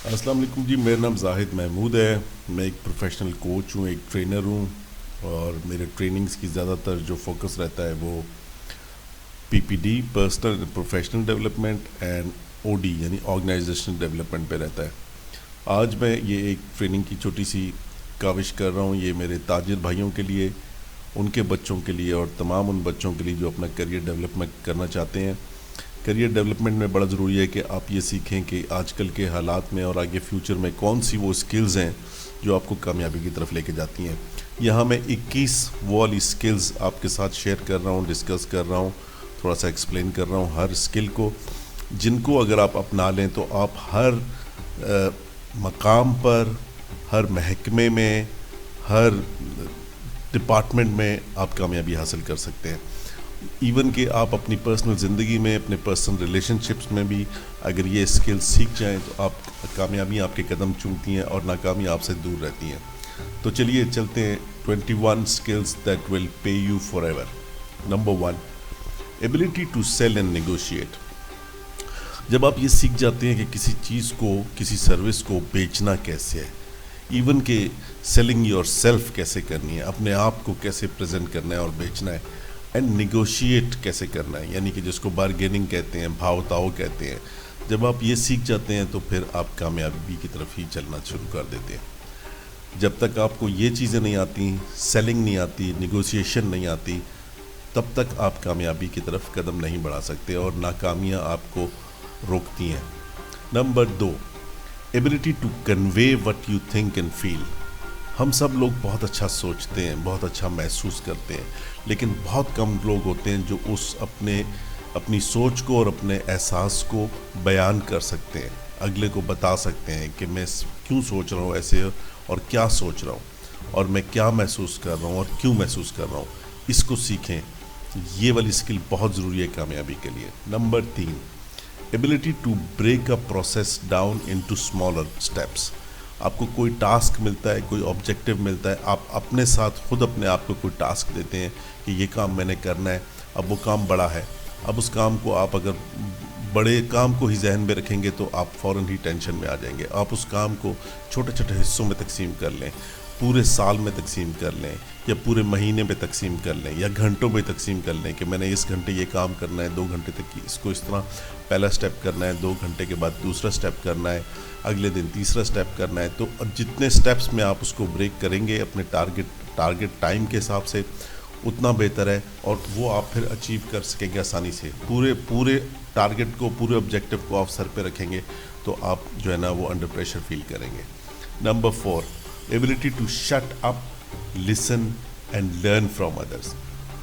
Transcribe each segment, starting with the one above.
السلام علیکم جی، میرا نام زاہد محمود ہے. میں ایک پروفیشنل کوچ ہوں، ایک ٹرینر ہوں، اور میرے ٹریننگز کی زیادہ تر جو فوکس رہتا ہے وہ P P D, personal professional development, and O D یعنی آرگنائزیشنل ڈیولپمنٹ پہ رہتا ہے. آج میں یہ ایک ٹریننگ کی چھوٹی سی کاوش کر رہا ہوں. یہ میرے تاجر بھائیوں کے لیے، ان کے بچوں کے لیے، اور تمام ان بچوں کے لیے جو اپنا کیریئر ڈیولپمنٹ کرنا چاہتے ہیں. کیریئر ڈیولپمنٹ میں بڑا ضروری ہے کہ آپ یہ سیکھیں کہ آج کل کے حالات میں اور آگے فیوچر میں کون سی وہ سکلز ہیں جو آپ کو کامیابی کی طرف لے کے جاتی ہیں. یہاں میں 21 وہ والی سکلز آپ کے ساتھ شیئر کر رہا ہوں، ڈسکس کر رہا ہوں، تھوڑا سا ایکسپلین کر رہا ہوں ہر سکل کو، جن کو اگر آپ اپنا لیں تو آپ ہر مقام پر، ہر محکمے میں، ہر ڈپارٹمنٹ میں آپ کامیابی حاصل کر سکتے ہیں. ایون کہ آپ اپنی پرسنل زندگی میں، اپنے پرسنل ریلیشن شپس میں بھی اگر یہ اسکلز سیکھ جائیں تو آپ کامیابی آپ کے قدم چومتی ہیں اور ناکامی آپ سے دور رہتی ہیں. تو چلیے چلتے ہیں 21 skills that will pay you forever. Number 1، ability to sell and negotiate. جب آپ یہ سیکھ جاتے ہیں کہ کسی چیز کو، کسی سروس کو بیچنا کیسے ہے، ایون کہ سیلنگ یور سیلف کیسے کرنی ہے، اپنے آپ کو کیسے پریزنٹ کرنا ہے اور بیچنا ہے، اینڈ نیگوشیٹ کیسے کرنا ہے، یعنی کہ جس کو بارگیننگ کہتے ہیں، بھاؤ تاؤ کہتے ہیں. جب آپ یہ سیکھ جاتے ہیں تو پھر آپ کامیابی کی طرف ہی چلنا شروع کر دیتے ہیں. جب تک آپ کو یہ چیزیں نہیں آتی، سیلنگ نہیں آتی، نیگوشیشن نہیں آتی، تب تک آپ کامیابی کی طرف قدم نہیں بڑھا سکتے اور ناکامیاں آپ کو روکتی ہیں. Number 2، ability to convey what you think and feel. ہم سب لوگ بہت اچھا سوچتے ہیں، بہت اچھا محسوس کرتے ہیں، لیکن بہت کم لوگ ہوتے ہیں جو اپنی سوچ کو اور اپنے احساس کو بیان کر سکتے ہیں، اگلے کو بتا سکتے ہیں کہ میں کیوں سوچ رہا ہوں ایسے اور کیا سوچ رہا ہوں اور میں کیا محسوس کر رہا ہوں اور کیوں محسوس کر رہا ہوں. اس کو سیکھیں، یہ والی اسکل بہت ضروری ہے کامیابی کے لیے. Number 3، ability to break a process down into smaller steps. آپ کو کوئی ٹاسک ملتا ہے، کوئی آبجیکٹیو ملتا ہے، آپ اپنے ساتھ خود اپنے آپ کو کوئی ٹاسک دیتے ہیں کہ یہ کام میں نے کرنا ہے. اب وہ کام بڑا ہے، اب اس کام کو آپ اگر بڑے کام کو ہی ذہن میں رکھیں گے تو آپ فوراً ہی ٹینشن میں آ جائیں گے. آپ اس کام کو چھوٹے چھوٹے حصوں میں تقسیم کر لیں، پورے سال میں تقسیم کر لیں، یا پورے مہینے میں تقسیم کر لیں، یا گھنٹوں میں تقسیم کر لیں کہ میں نے اس گھنٹے یہ کام کرنا ہے، 2 گھنٹے تک اس کو اس طرح پہلا سٹیپ کرنا ہے، 2 گھنٹے کے بعد دوسرا سٹیپ کرنا ہے، اگلے دن تیسرا سٹیپ کرنا ہے. تو جتنے سٹیپس میں آپ اس کو بریک کریں گے اپنے ٹارگٹ ٹائم کے حساب سے، اتنا بہتر ہے، اور وہ آپ پھر اچیو کر سکیں گے آسانی سے. پورے ٹارگٹ کو، پورے آبجیکٹو کو آپ سر پہ رکھیں گے تو آپ جو ہے نا وہ انڈر پریشر فیل کریں گے. Number 4، ability to shut up, listen and learn from others.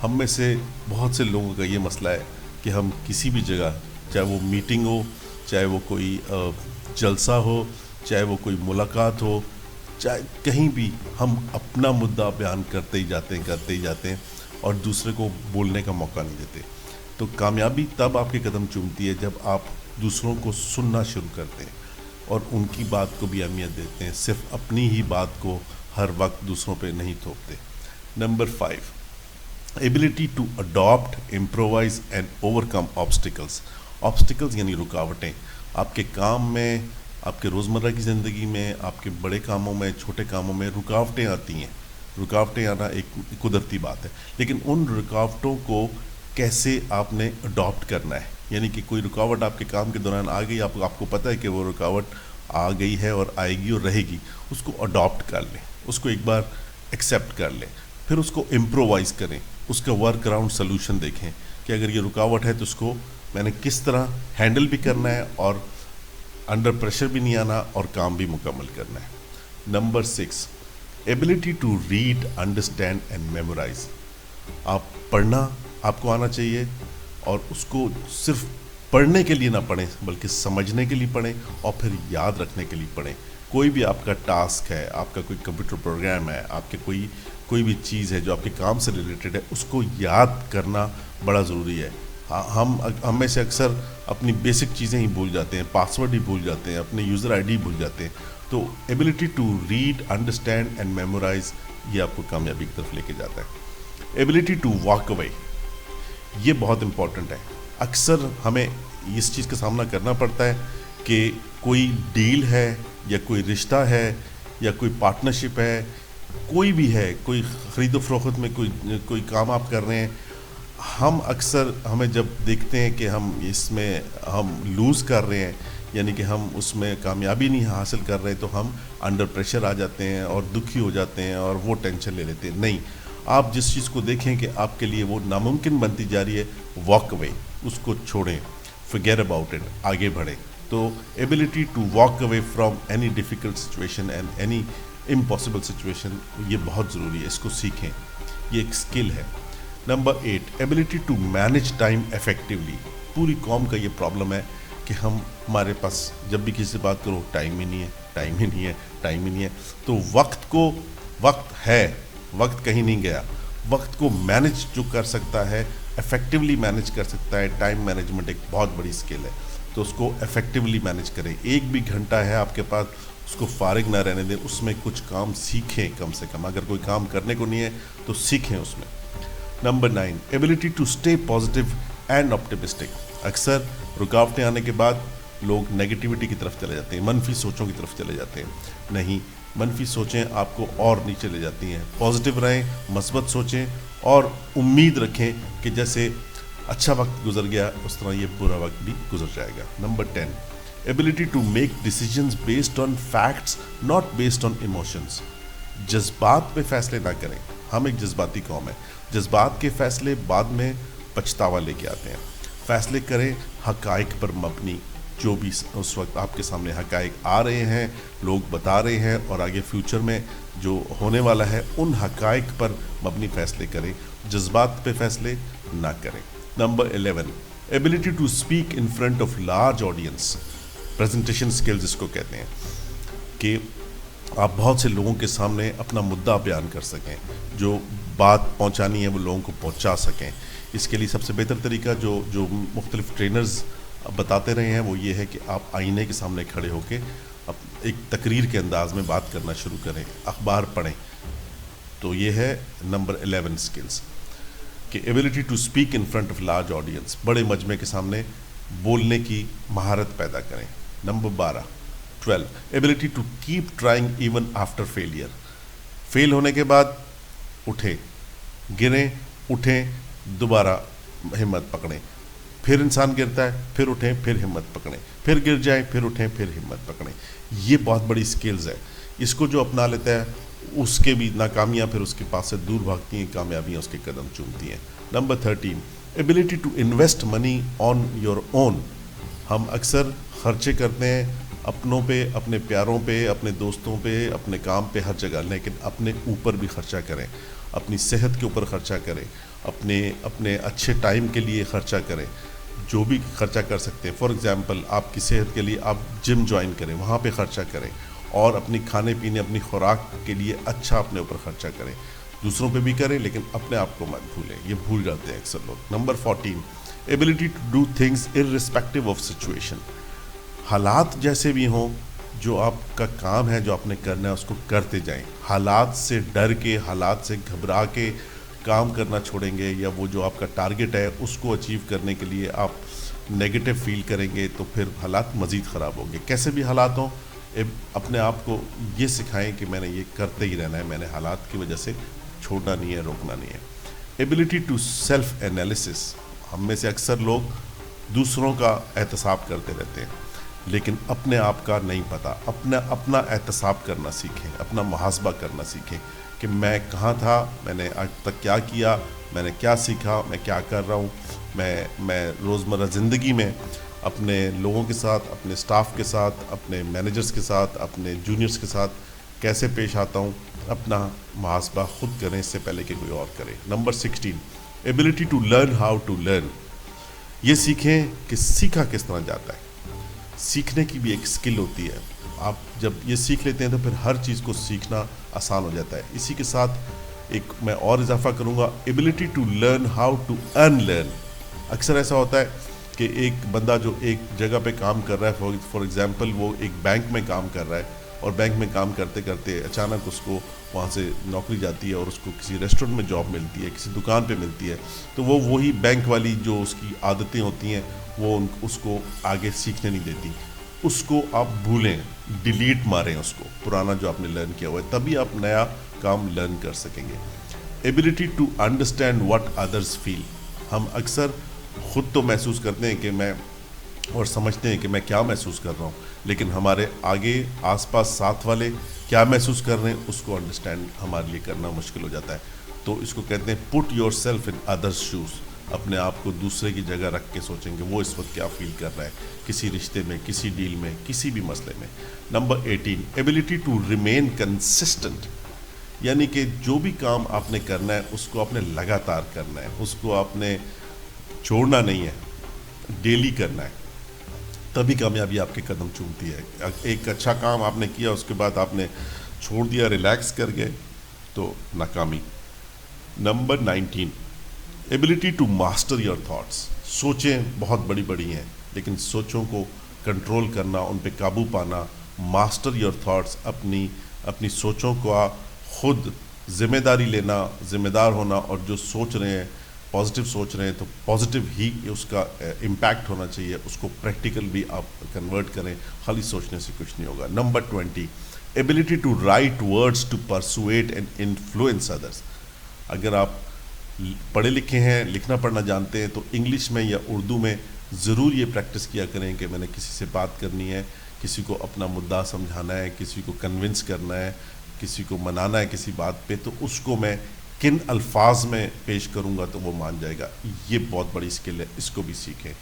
ہم میں سے بہت سے لوگوں کا یہ مسئلہ ہے کہ ہم کسی بھی جگہ، چاہے وہ میٹنگ ہو، چاہے وہ کوئی جلسہ ہو، چاہے وہ کوئی ملاقات ہو، چاہے کہیں بھی، ہم اپنا مدعا بیان کرتے ہی جاتے ہیں اور دوسرے کو بولنے کا موقع نہیں دیتے. تو کامیابی تب آپ کے قدم چومتی ہے جب آپ دوسروں کو سننا شروع کرتے ہیں اور ان کی بات کو بھی اہمیت دیتے ہیں، صرف اپنی ہی بات کو ہر وقت دوسروں پہ نہیں تھوپتے. Number 5، ability to adapt, improvise and overcome obstacles. Obstacles یعنی رکاوٹیں. آپ کے کام میں، آپ کے روزمرہ کی زندگی میں، آپ کے بڑے کاموں میں، چھوٹے کاموں میں رکاوٹیں آتی ہیں. رکاوٹیں آنا ایک قدرتی بات ہے، لیکن ان رکاوٹوں کو کیسے آپ نے اڈاپٹ کرنا ہے. یعنی کہ کوئی رکاوٹ آپ کے کام کے دوران آ گئی، آپ کو پتہ ہے کہ وہ رکاوٹ آ گئی ہے اور آئے گی اور رہے گی، اس کو اڈاپٹ کر لیں، اس کو ایک بار ایکسیپٹ کر لیں، پھر اس کو امپرووائز کریں، اس کا ورک اراؤنڈ سلوشن دیکھیں کہ اگر یہ رکاوٹ ہے تو اس کو میں نے کس طرح ہینڈل بھی کرنا ہے اور انڈر پریشر بھی نہیں آنا اور کام بھی مکمل کرنا ہے. Number 6، ability to read, understand and memorise. آپ پڑھنا آپ کو آنا چاہیے، اور اس کو صرف پڑھنے کے لیے نہ پڑھیں بلکہ سمجھنے کے لیے پڑھیں اور پھر یاد رکھنے کے لیے پڑھیں. کوئی بھی آپ کا ٹاسک ہے، آپ کا کوئی کمپیوٹر پروگرام ہے، آپ کے کوئی بھی چیز ہے جو آپ کے کام سے ریلیٹڈ ہے، اس کو یاد کرنا بڑا ضروری ہے. ہم میں سے اکثر اپنی بیسک چیزیں ہی بھول جاتے ہیں، پاسورڈ ہی بھول جاتے ہیں، اپنے یوزر آئی ڈی بھول جاتے ہیں. تو ability to read, understand and memorise, یہ آپ کو کامیابی کی طرف لے کے جاتا ہے. ایبلٹی ٹو واک اوے، یہ بہت امپورٹنٹ ہے. اکثر ہمیں اس چیز کا سامنا کرنا پڑتا ہے کہ کوئی ڈیل ہے یا کوئی رشتہ ہے یا کوئی پارٹنرشپ ہے، کوئی بھی ہے، کوئی خرید و فروخت میں کوئی کام آپ کر رہے ہیں، ہم اکثر ہمیں جب دیکھتے ہیں کہ ہم اس میں ہم لوز کر رہے ہیں، یعنی کہ ہم اس میں کامیابی نہیں حاصل کر رہے، تو ہم انڈر پریشر آ جاتے ہیں اور دکھی ہو جاتے ہیں اور وہ ٹینشن لے لیتے ہیں. نہیں، آپ جس چیز کو دیکھیں کہ آپ کے لیے وہ ناممکن بنتی جا رہی ہے، واک اوے، اس کو چھوڑیں، forget about it، آگے بڑھیں. تو ability to walk away from any difficult situation and any impossible situation, یہ بہت ضروری ہے، اس کو سیکھیں، یہ ایک اسکل ہے. Number 8، ability to manage time effectively. پوری قوم کا یہ پرابلم ہے کہ ہمارے پاس جب بھی کسی سے بات کرو، ٹائم ہی نہیں ہے، ٹائم ہی نہیں ہے، ٹائم ہی نہیں ہے. تو وقت ہے، وقت کہیں نہیں گیا. وقت کو مینیج جو کر سکتا ہے، افیکٹولی مینیج کر سکتا ہے. ٹائم مینجمنٹ ایک بہت بڑی اسکل ہے، تو اس کو افیکٹولی مینیج کریں. ایک بھی گھنٹہ ہے آپ کے پاس، اس کو فارغ نہ رہنے دیں، اس میں کچھ کام سیکھیں کم سے کم. اگر کوئی کام کرنے کو نہیں ہے تو سیکھیں اس میں. Number 9، ability to stay positive and optimistic. اکثر رکاوٹیں آنے کے بعد لوگ نیگیٹیوٹی کی طرف چلے جاتے ہیں، منفی سوچوں کی طرف چلے جاتے ہیں. نہیں، منفی سوچیں آپ کو اور نیچے لے جاتی ہیں. پازیٹیو رہیں، مثبت سوچیں اور امید رکھیں کہ جیسے اچھا وقت گزر گیا اس طرح یہ برا وقت بھی گزر جائے گا. Number 10، ability to make decisions based on facts not based on emotions. جذبات پہ فیصلے نہ کریں. ہم ایک جذباتی قوم ہے، جذبات کے فیصلے بعد میں پچھتاوا لے کے آتے ہیں. فیصلے کریں حقائق پر مبنی. جو بھی اس وقت آپ کے سامنے حقائق آ رہے ہیں، لوگ بتا رہے ہیں اور آگے فیوچر میں جو ہونے والا ہے، ان حقائق پر مبنی فیصلے کریں، جذبات پہ فیصلے نہ کریں. Number 11، ability to speak in front of large audience. Presentation skills اس کو کہتے ہیں کہ آپ بہت سے لوگوں کے سامنے اپنا مدعا بیان کر سکیں، جو بات پہنچانی ہے وہ لوگوں کو پہنچا سکیں. اس کے لیے سب سے بہتر طریقہ جو مختلف ٹرینرز بتاتے رہے ہیں وہ یہ ہے کہ آپ آئینے کے سامنے کھڑے ہو کے ایک تقریر کے انداز میں بات کرنا شروع کریں، اخبار پڑھیں. تو یہ ہے نمبر 11 اسکلز کہ ability to speak in front of large audience. بڑے مجمع کے سامنے بولنے کی مہارت پیدا کریں. Number 12، ability to keep trying even after failure. Fail ہونے کے بعد اٹھیں، گریں، اٹھیں، دوبارہ ہمت پکڑیں. پھر انسان گرتا ہے، پھر اٹھیں، پھر ہمت پکڑیں، پھر گر جائیں، پھر اٹھیں، پھر ہمت پکڑیں. یہ بہت بڑی اسکلز ہے. اس کو جو اپنا لیتا ہے اس کے بھی ناکامیاں پھر اس کے پاس سے دور بھاگتی ہیں، کامیابیاں اس کے قدم چومتی ہیں. Number 13، ability to invest money on your own. ہم اکثر خرچے کرتے ہیں اپنوں پہ، اپنے پیاروں پہ، اپنے دوستوں پہ، اپنے کام پہ، ہر جگہ، لیکن اپنے اوپر بھی خرچہ کریں. اپنی صحت کے اوپر خرچہ کریں، اپنے اچھے ٹائم کے لیے خرچہ کریں. جو بھی خرچہ کر سکتے ہیں، فار ایگزامپل آپ کی صحت کے لیے آپ جم جوائن کریں، وہاں پہ خرچہ کریں. اور اپنی کھانے پینے، اپنی خوراک کے لیے اچھا اپنے اوپر خرچہ کریں. دوسروں پہ بھی کریں لیکن اپنے آپ کو مت بھولیں، یہ بھول جاتے ہیں اکثر لوگ. Number 14، ability to do things irrespective of situation. حالات جیسے بھی ہوں، جو آپ کا کام ہے، جو آپ نے کرنا ہے، اس کو کرتے جائیں. حالات سے ڈر کے، حالات سے گھبرا کے کام کرنا چھوڑیں گے، یا وہ جو آپ کا ٹارگٹ ہے اس کو اچیو کرنے کے لیے آپ نیگیٹو فیل کریں گے، تو پھر حالات مزید خراب ہوں گے. کیسے بھی حالات ہوں، اپنے آپ کو یہ سکھائیں کہ میں نے یہ کرتے ہی رہنا ہے، میں نے حالات کی وجہ سے چھوڑنا نہیں ہے، روکنا نہیں ہے. Ability to self analysis. ہم میں سے اکثر لوگ دوسروں کا احتساب کرتے رہتے ہیں لیکن اپنے آپ کا نہیں پتہ. اپنا احتساب کرنا سیکھیں، اپنا محاسبہ کرنا سیکھیں کہ میں کہاں تھا، میں نے آج تک کیا کیا، میں نے کیا سیکھا، میں کیا کر رہا ہوں. میں روزمرہ زندگی میں اپنے لوگوں کے ساتھ، اپنے اسٹاف کے ساتھ، اپنے مینیجرز کے ساتھ، اپنے جونیئرز کے ساتھ کیسے پیش آتا ہوں. اپنا محاسبہ خود کریں اس سے پہلے کہ کوئی اور کرے. Number 16، ability to learn how to learn. یہ سیکھیں کہ سیکھا کس طرح جاتا ہے. سیکھنے کی بھی ایک اسکل ہوتی ہے. آپ جب یہ سیکھ لیتے ہیں تو پھر ہر چیز کو سیکھنا آسان ہو جاتا ہے. اسی کے ساتھ ایک میں اور اضافہ کروں گا، ability to learn how to unlearn. اکثر ایسا ہوتا ہے کہ ایک بندہ جو ایک جگہ پہ کام کر رہا ہے، فار ایگزامپل وہ ایک بینک میں کام کر رہا ہے، اور بینک میں کام کرتے کرتے اچانک اس کو وہاں سے نوکری جاتی ہے اور اس کو کسی ریسٹورنٹ میں جاب ملتی ہے، کسی دکان پہ ملتی ہے. تو وہی بینک والی جو اس کی عادتیں ہوتی ہیں وہ اس کو آگے سیکھنے نہیں دیتی. اس کو آپ بھولیں, ڈیلیٹ ماریں اس کو, پرانا جو آپ نے لرن کیا ہوا ہے, تبھی آپ نیا کام لرن کر سکیں گے. ایبلٹی ٹو انڈرسٹینڈ واٹ ادرس فیل. ہم اکثر خود تو محسوس کرتے ہیں کہ میں, اور سمجھتے ہیں کہ میں کیا محسوس کر رہا ہوں, لیکن ہمارے آگے آس پاس ساتھ والے کیا محسوس کر رہے ہیں اس کو انڈرسٹینڈ ہمارے لیے کرنا مشکل ہو جاتا ہے. تو اس کو کہتے ہیں put yourself in others shoes. اپنے آپ کو دوسرے کی جگہ رکھ کے سوچیں کہ وہ اس وقت کیا فیل کر رہا ہے, کسی رشتے میں, کسی ڈیل میں, کسی بھی مسئلے میں. Number 18, ability to remain consistent. یعنی کہ جو بھی کام آپ نے کرنا ہے اس کو آپ نے لگاتار کرنا ہے, اس کو آپ نے چھوڑنا نہیں ہے, ڈیلی کرنا ہے, تبھی کامیابی آپ کے قدم چومتی ہے. ایک اچھا کام آپ نے کیا, اس کے بعد آپ نے چھوڑ دیا, ریلیکس کر گئے, تو ناکامی. Number 19, ability to master your thoughts. سوچیں بہت بڑی بڑی ہیں, لیکن سوچوں کو کنٹرول کرنا, ان پہ قابو پانا. ماسٹر یور تھاٹس, اپنی سوچوں کو خود ذمہ داری لینا, ذمہ دار ہونا, اور جو سوچ رہے ہیں پازیٹیو سوچ رہے ہیں تو پازیٹیو ہی اس کا امپیکٹ ہونا چاہیے, اس کو پریکٹیکل بھی آپ کنورٹ کریں, خالی سوچنے سے کچھ نہیں ہوگا. Number 20, ability to write words to persuade and influence others. اگر آپ پڑھے لکھے ہیں, لکھنا پڑھنا جانتے ہیں, تو انگلش میں یا اردو میں ضرور یہ پریکٹس کیا کریں کہ میں نے کسی سے بات کرنی ہے, کسی کو اپنا مدعا سمجھانا ہے, کسی کو کنونس کرنا ہے, کسی کو منانا ہے کسی بات پہ, تو اس کو میں کن الفاظ میں پیش کروں گا تو وہ مان جائے گا. یہ بہت بڑی اسکل ہے, اس کو بھی سیکھیں.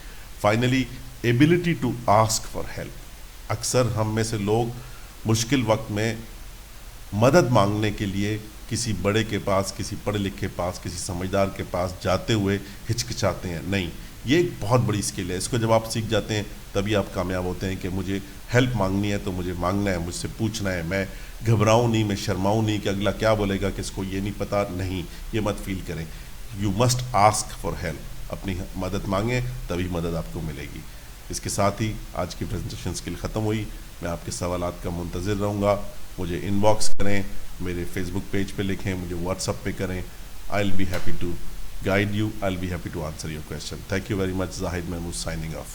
Finally, ability to ask for help. اکثر ہم میں سے لوگ مشکل وقت میں مدد مانگنے کے لیے کسی بڑے کے پاس, کسی پڑھے لکھے پاس, کسی سمجھدار کے پاس جاتے ہوئے ہچکچاتے ہیں. نہیں, یہ ایک بہت بڑی اسکل ہے. اس کو جب آپ سیکھ جاتے ہیں تبھی آپ کامیاب ہوتے ہیں کہ مجھے ہیلپ مانگنی ہے تو مجھے مانگنا ہے, مجھ سے پوچھنا ہے. میں گھبراؤں نہیں, میں شرماؤں نہیں کہ اگلا کیا بولے گا, کس کو یہ نہیں پتہ. نہیں, یہ مت فیل کریں. You must ask for help. اپنی مدد مانگیں, تبھی مدد آپ کو ملے گی. اس کے ساتھ ہی آج کی پریزنٹیشن اسکل ختم ہوئی. میں آپ کے سوالات کا منتظر رہوں گا. مجھے ان باکس کریں, میرے فیس بک پیج پہ لکھیں, مجھے واٹس ایپ پہ کریں. I will be happy to guide you. I'll be happy to answer your question. Thank you very much. Zahid Mahmood signing off.